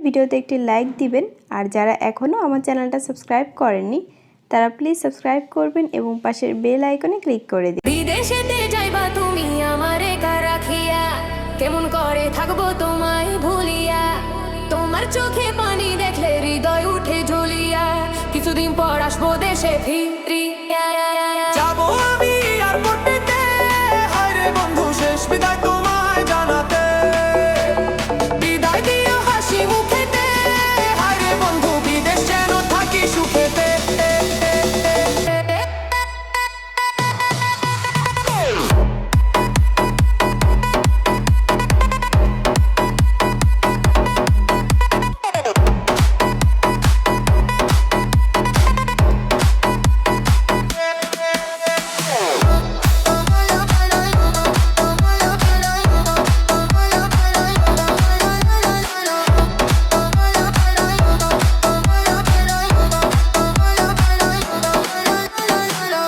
ভিডিওতে একটি লাইক দিবেন। আর যারা এখনও আমার চ্যানেলটা সাবস্ক্রাইব করেননি তারা প্লিজ সাবস্ক্রাইব করবেন এবং পাশের বেল আইকনে ক্লিক করে দিন। বিদেশেতে যাইবা তুমি আমারে একা রাখিয়া, কেমন করে থাকবো তোমায় ভুলিয়া। তোমার চোখে পানি দেখলে হৃদয় উঠে ঝুলিয়া, কিছুদিন পর আসবো দেশে ফিরিয়া। যাবো আমি এয়ারপোর্টেতে, হায় রে বন্ধু শেষ বিদায় তোমায় জানাতে। বিদায় দিও হাসি মুখেতে, হায় রে বন্ধু বিদেশ যেন থাকি সুখেতে।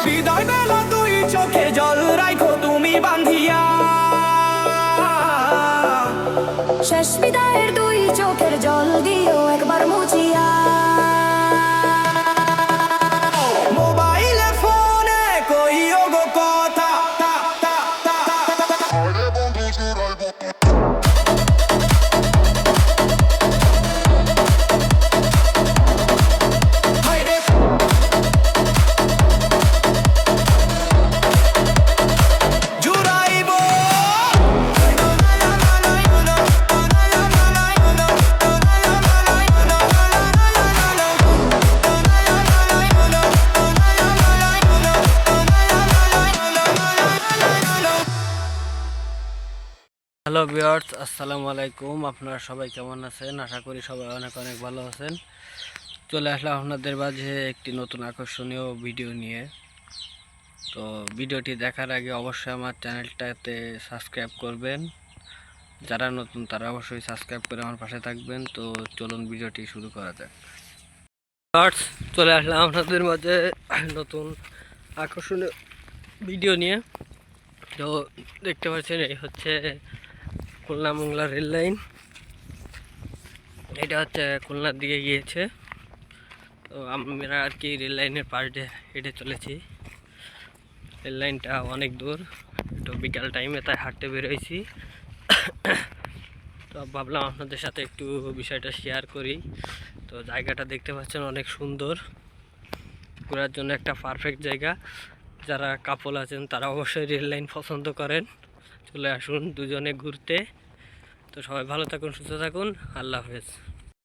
বিদায় বেলা দুই চোখে জল রাখো তুমি বাঁধিয়া। শেষ বিদায়ের দুই চোখের জল দিও একবার মুছিয়া। মোবাইলে ফোনে কইও গো কথা, হায় রে জুড়াইবো। হ্যালো ভিউয়ার্স, আসসালামু আলাইকুম। আপনারা সবাই কেমন আছেন? আশা করি সবাই অনেক অনেক ভালো আছেন। চলে আসলাম আপনাদের মাঝে একটি নতুন আকর্ষণীয় ভিডিও নিয়ে। তো ভিডিওটি দেখার আগে অবশ্যই আমার চ্যানেলটাতে সাবস্ক্রাইব করবেন। যারা নতুন তারা অবশ্যই সাবস্ক্রাইব করে আমার পাশে থাকবেন। তো চলুন ভিডিওটি শুরু করা যাক। ভিউয়ার্স, চলে আসলাম আপনাদের মাঝে নতুন আকর্ষণীয় ভিডিও নিয়ে। তো দেখতে পাচ্ছেন এই হচ্ছে খুলনা মোংলা রেল লাইন। এটা হচ্ছে খুলনার দিকে গিয়েছে। তো আমরা আর কি রেল লাইনের পাশ দিয়ে হেঁটে চলেছি। রেল লাইনটা অনেক দূর, একটু বিকাল টাইমে তাই হাঁটতে বেরোইছি। তো ভাবলাম আপনাদের সাথে একটু বিষয়টা শেয়ার করি। তো জায়গাটা দেখতে পাচ্ছেন অনেক সুন্দর, ঘোরার জন্য একটা পারফেক্ট জায়গা। যারা কাপল আছেন তারা অবশ্যই রেল লাইন পছন্দ করেন, চলে আসুন দুজনে ঘুরতে। তো সবাই ভালো থাকুন, সুস্থ থাকুন, আল্লাহ হাফেজ।